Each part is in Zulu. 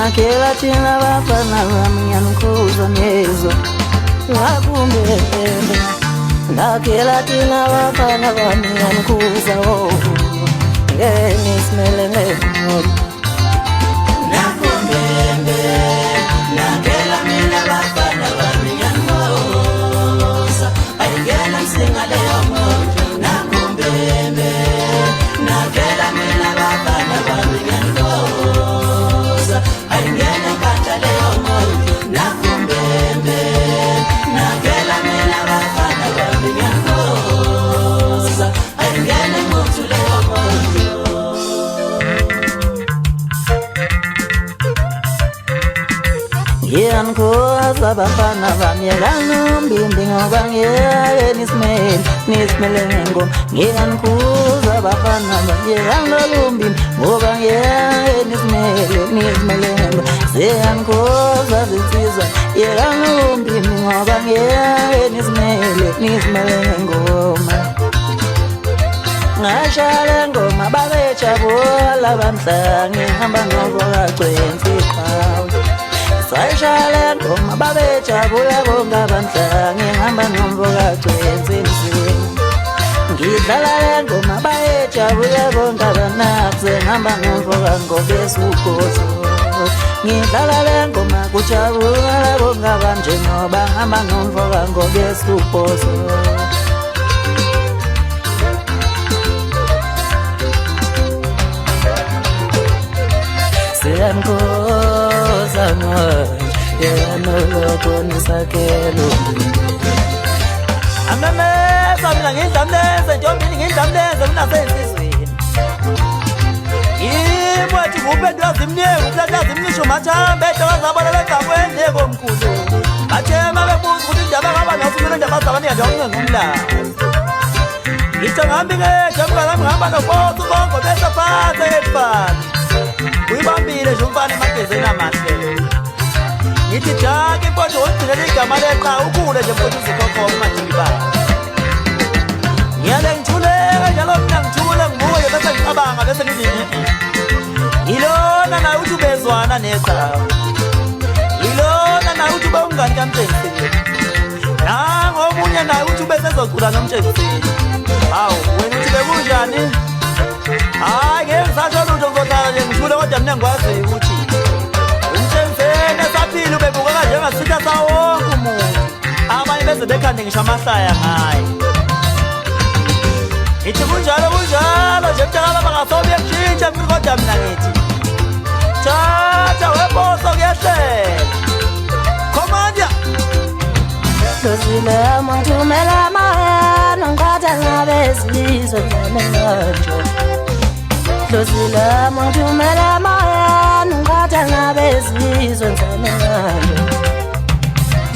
nakela tina bafana bami KHUZANI lakumbele nakela tina bafana bami KHUZANI ngenismele ngekhono nakumbele nakela mina bafana bami KHUZANI ayingena msingale yomoto nakumbele nakela mina bafana bami KHUZANI ayingena nkantale yomoto nakumbele nakela mina bafana bami KHUZANI ayingena nkantale yomoto Ngiyankhoza bafana bami yakanumbimbi ngoba nismele ngengoma ngiyankhoza bafana bami yakanumbimbi ngoba nismele ngengoma siyankhoza zinsizwa yakanumbimbi ngoba nismele ngengoma ngashaya ngoma babejabula bamhlangi hamba ngokugcwensi iqhawe sayishaya ngoma babejabula bonke abamhlangi hamba ngokugcwensi imizini ngidlala ngoma bayejabula bonke abanakse hamba ngokubesukhozo ngidlala ngoma kujabula bonke abanjengoba hamba ngokubesukhozo Siyankhoza manje yanokonisa-kelo amemeza mina ngidlamleze njombini ngidlamleze mina sensizweni imwathi kupendwazi mnyengu kulatlazi mnisho mathambe etawazabona begabwende komkhulu bathema bebuza ukuthi indaba ngaba nosumile indaba zabaniya njengomlazi ngithe ngihambi ngejemukangami ngihamba nopotso bongo bese phansi ebhani uyibambile nje umfana emagezeni amahle ngithi jake impondo wonigcinela igama leqa ukhule nje mpondo uzikhokhoka umadimba ngiyale ngithuleke njalo mina ngithule ngibuye bese ngicabanga bese ngithi ilona naye uthi ubezwana neqhawe ilona naye uthi ube umngani kaMtshengiseni nangomunye naye uthi ubesezocula noMtshengiseni hawu wena uthi bekunjani hayi ngeke ngisasho lutho ngizohlala nje ngithule kodwa mina ngikwazi ukuthi uMtshengiseni esaphila ubebukeka njengasitha sawonke umuntu abanye beze bekhande ngisho amahlaya ngaye ngithi kunjalo nje mntakala bangasobe kushintsha mfuni kodwa mina ngithi thatha webhoso kuyehlela komanda Lozile amantumela amahano ngikhatha ngabezizwe njenenganjo Lozile amantumela amahano ngikhatha ngabezizwe njenenganjo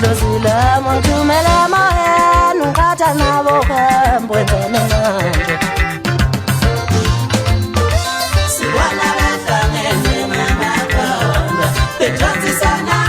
Lozile amantumela amahano ngikhatha nabohambo njenenganjo Siwana behlangene ngamakhanda betransisana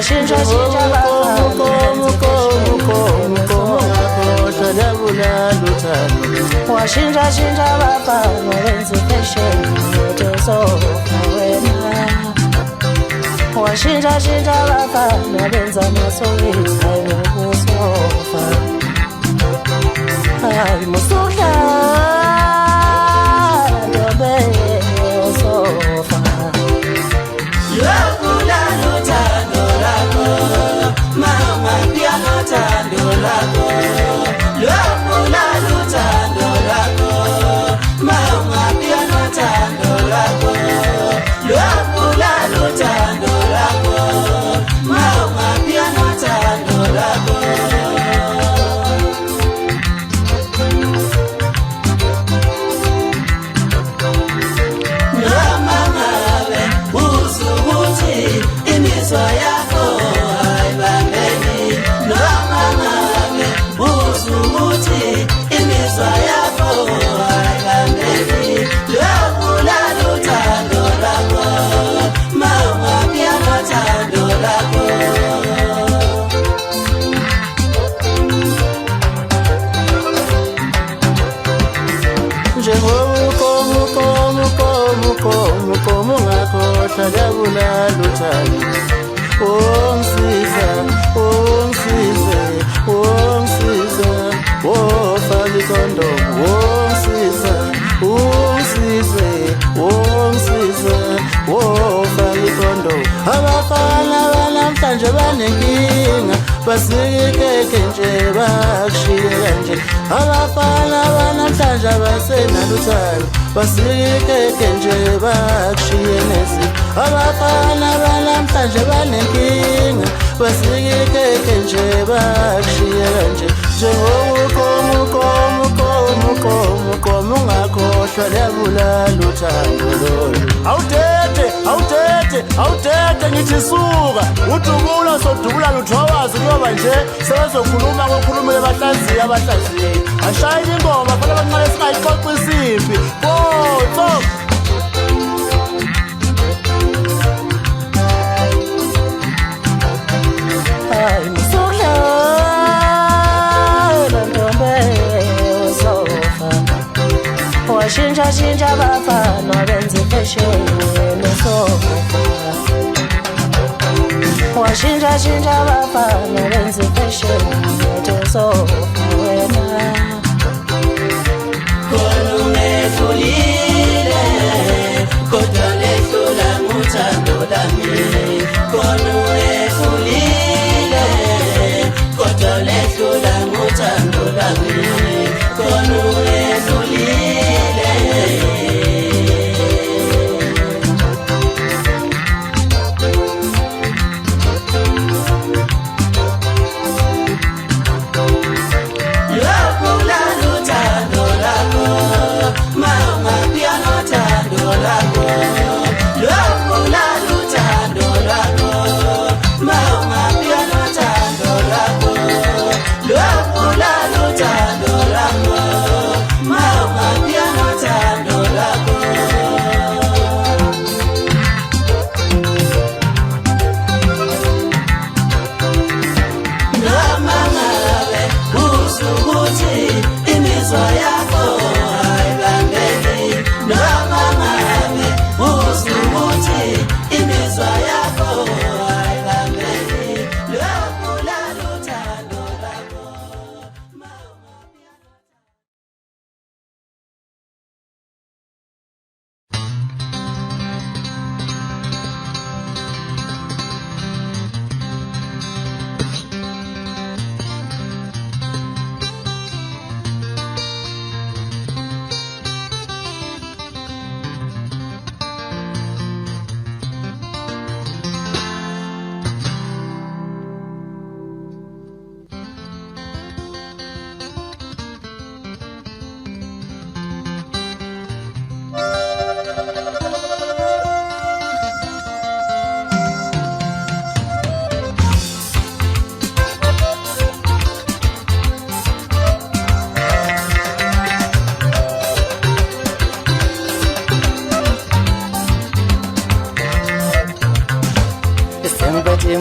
washintsha shintsha washintsha shintsha abafana wenza fashion uzofa wena washintsha shintsha abafana benza amasokisi hayi ukusofa hayi musukla dobe usofa lwakula luthando lakho mama pia luthando lakho lwakula luthando lakho mama pia luthando lakho lwakula luthando lakho mama pia luthando lakho imizwa yakho ayibambeni noma ngabe uzuthi imizwa yakho ayibambeni lwakula luthando lakho mama pia luthando lakho como ngakhohlwa labula luthando ongisiza wofaka ikondomu ongisize wofaka ikondomu abafana banamhlanje banenkinga basikeke nje bakushiye kanje abafana banamhlanje abasenaluthando basikeke nje bakushiye nesi abafana banamhlanje banenkinga basikeke nje bakushiye kanje njengomukomu ungakhohlwa labula luthando lolu awutete ngithi suka udubula sodubula luthowazi kuyoba nje sebezokhuluma kokhulumele abahlaziyi ashayile ingoma fana bancane singayixoxa isimbi Potso hayi musukla ntombe uzofa washintsha shintsha abafana benza fashion uzofa washintsha shintsha abafana benza fashion uzofa wena kolumefulile kodwa lehlula muthando lami kolumefulile kodwa lehlula muthando lami kolumefulile lwakula luthando lakho mama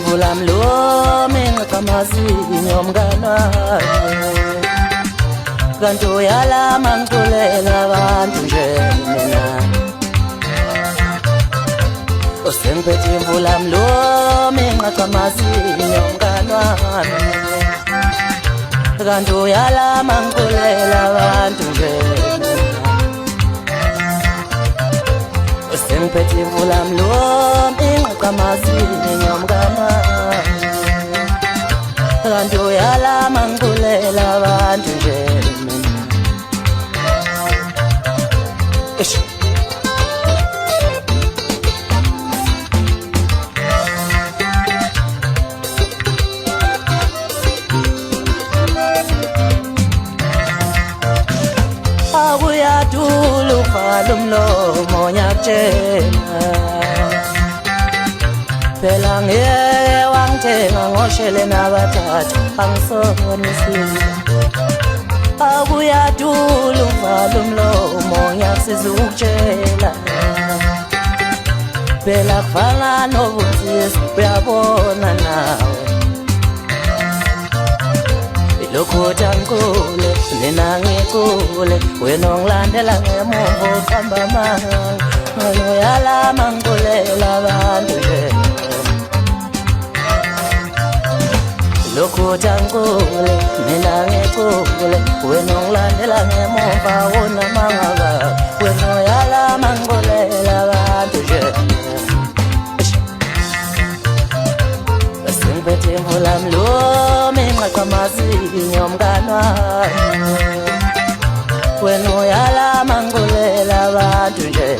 imvula mlomi Ingqaqa mazinyo mngani wami kanti uyalama ngixolela abantu nje mina Usengiphethe imvula mlomi Ingqaqa mazinyo mngani wami kanti uyalama ngixolela abantu nje Usengiphethe imvula mlomi Ingqaqa mazinyo mngani wami kanti uyalama ngixolela abantu nje Akuyadula uvala umlomo nyakutshela phela ngeke wangithenga ngoshele nabathathu angisonisile Akuyadula uvala umlomo ngiyakusiza ukutshela phela kufana nobunsisi uyabona nawe Lokho angikule nina ngikule wena ongilandela ngemuva uqamba amanga uyalama ngixolela abantu nje Lokho angikule nina ngikule wena ongilandela ngemuva wona manga wena uyalama ngixolela abantu nje Sengiphethe imvula mlomi Ingqaqa mazinyo mngani wami wena uyalama ngixolela abantu nje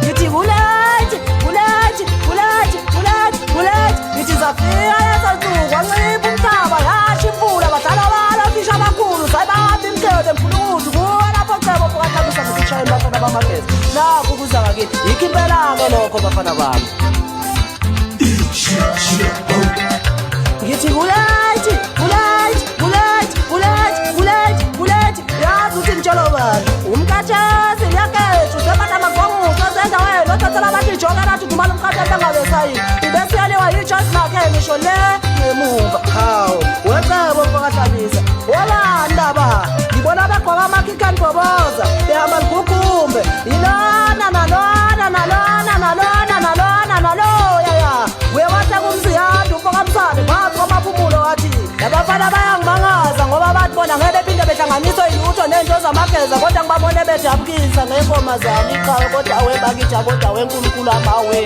Ngithi kulathi ngithi zafika yasansuku wancipha umhlaba yasho imvula badala abalafisha abakhulu sayibapha imhlebe mfulukuthi kuwa lapho cebo pokathabisa ngikushayela bafana bamagezi nakho kuza ngakithi yikho impela-ke lokho bafana bami Ngithi kulathi yazi uthi ngitshelo bani umkhathasi liyakethu sebata magwanguso senza wena othathela abantu ijonga nathi dumala umkhathasi angabesayini ibesiyaliwa yijasi lakhe ngisho le ngemuva hawu wecebo pokahlabisa wabani laba ngibona begqoka amakhikani boboza behamba ligugume ilona naloya uyewatha kumziyadu ufokamsane ngaphi kwamaphumulo wathi labafana bayangimangaza ngoba bathi bona ngeke bephinde behlanganiswe yilutho nento zamageza kodwa ngibabone bejabukisa ngengoma zami iqhawe kodwa webakitsha kodwa wenkulunkulu amawe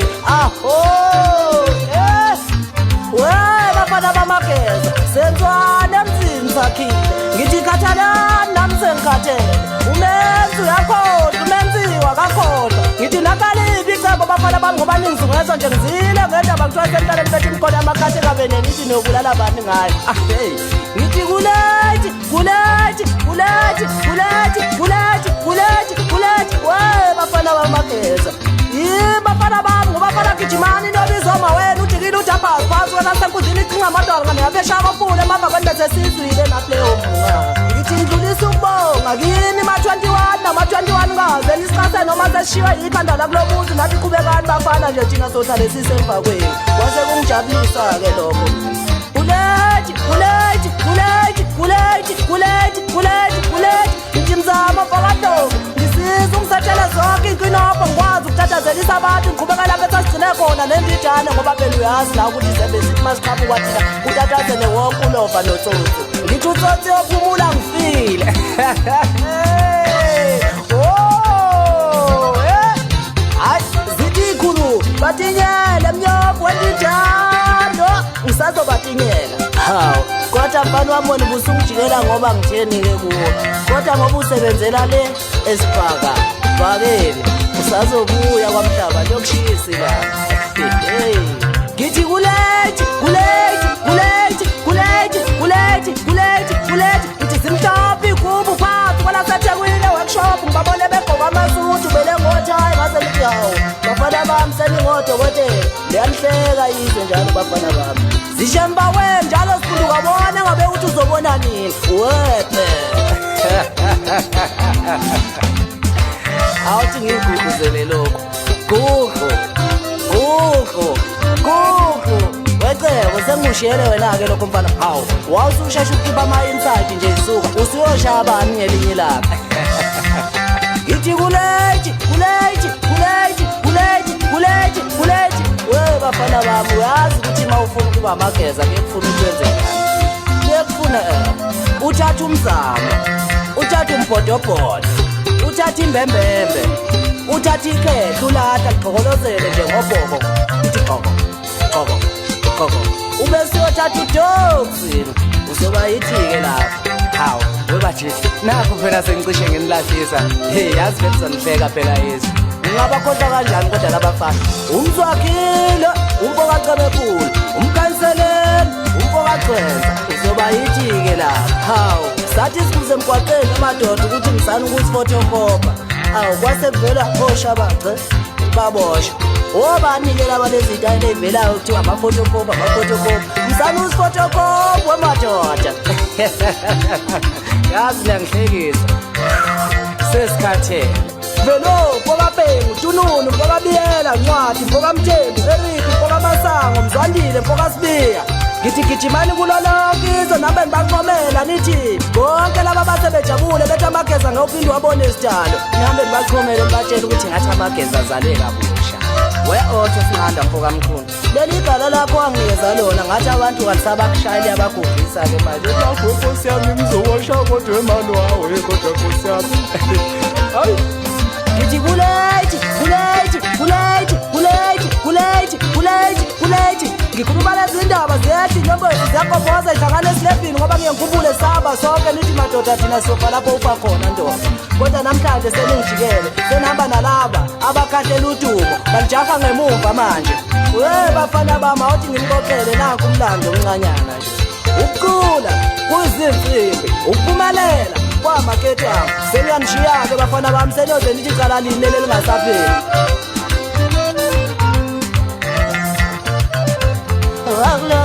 we bafana bamageza senzwane emzini sakhile ngithi khathalani nami sengikhathele umenzi uyakhohlwa umenziwa kakhohlwa ngithi nakaliphi icebo bafana bami ngoba ningizungeza nje ngizile ngendaba ngithiwa semhlaleni bethi nikhona amakhathi engabene nithi niyobulala bani ngayo ngithi kulathi we bafana bamageza bafana bami ngobafana gijimani nobizwa mawena udikile udabhazi wena senkundleni icinga amadwala ngiyabesha abafule emava kwento sesizwile nakuleyo mvunga ngithi ngidlulisa ukubonga kini ma-21 nama-21 ngavele isikase noma sesishiwe yikhanda lakulo muzi nathi qhubekani bafana nje thina sohlale sisemva kwenu kwase kungijabulisa-ke lokho kulethi ngithi mza spin-off ngikwazi ukuthathazelisa abantu ngiqhubeka lapho esasigcine khona nendijane ngoba phela uyazi la ukuthi sebesithi masiqhamuka thina kutathazele wonke ulova notsotsi ngithi utsotsi yophumula ngifile hayi zidikhulu batinyele mnyoko wendijano ngisazobatinyela hawu kodwa mfana wami wena ubusungijikela ngoba ngitheni-ke kuwo kodwa ngoba usebenzela le esibhaka bakeni usazobuya kwamhlaba lokushisi la ngithi kulethi ngithi zimhlophe ikubu phansi kwalasethekwini workshop ngibabone begqoka amasuthi bele ngothayi ngase ngithi hawu bafana bami seningodokotela liyanihleka yize njalo bafana bami zishemba we njalo sifundo ukabona ngabe uthi uzobona nini wephe awuthi ngiguguzele lokhu gugu wecebo sengushiyele wena-ke lokho mfana hawu wawusushesha ukukhipha ama-inside nje isuka usuyoshaya bani ngelinye ilanga ngithi kulethi we bafana bami uyazi ukuthi ma ufuna ukuba amageza kuyekufuna ukwenzekani kuyekufuna uthatha umzamo uthatha umbhodobhodo uthatha imbembembe uthatha ikhehla ulahla ligqokolozele njengobhoko ithi qoko ubese uyothatha idogsi uzoba yithi-ke lapho hawu webajithi nakho phela sengicishe ngenilahlisa yazi vele zanihleka phela yezi ngingabakhohlwa kanjani kodwa labafana umzwakhile umpokacebekule umkhanseleni umpokacwenza uzoba yithi-ke lapho hawu sathi sikuze emgwaqeni amadoda ukuthi ngizani ukuthi fotokopa awu kwase kuvela oshabace babosha obani-ke laba lezitayela ey'velayo kuthiwa amafotokopa mzani usifotokopa wemadoda yazi niyangihlekisa sesikhathele velo mpokabhengu tununu mpokabiyela ncwadi mpokamthembu eriki mpokamasango mzwandile mpokasibiya ngithi gijimani kulolonke izo nambe nibanqomela nithi bonke laba basebejabule bethi amageza ngawuphinde wabone isitalo nihambe nibaqhomele nibatshela ukuthi ngathi amageza azale kabusha we-otho sinqanda mpokamkhulu leli gala lakho angiyeza lona ngathi abantu kalisabakushayeli abagugisa-ke manje nkosi yami ngizowasha kodwa emali wawe kodwa nkosi yami hayi ngithi kulethi ngikhuluma lezi ndaba zethi njengoba ziyaqomboza ihlangane esilebhini ngoba ngiyengikhumbule saba sonke nithi madoda thina siyofa lapho ufa khona ndoda kodwa namhlanje seningijikele senihamba nalaba abakhahlela udumo balijaha ngemuva manje we bafana bami awuthi ngimkokhele nakho umlando omncanyana nje ukucula kuyizimfimbi ukuphumelela kwamaketanga seniyanishiya-ke bafana bami seniyoze nithi cala lini leli lingasapheli Waglo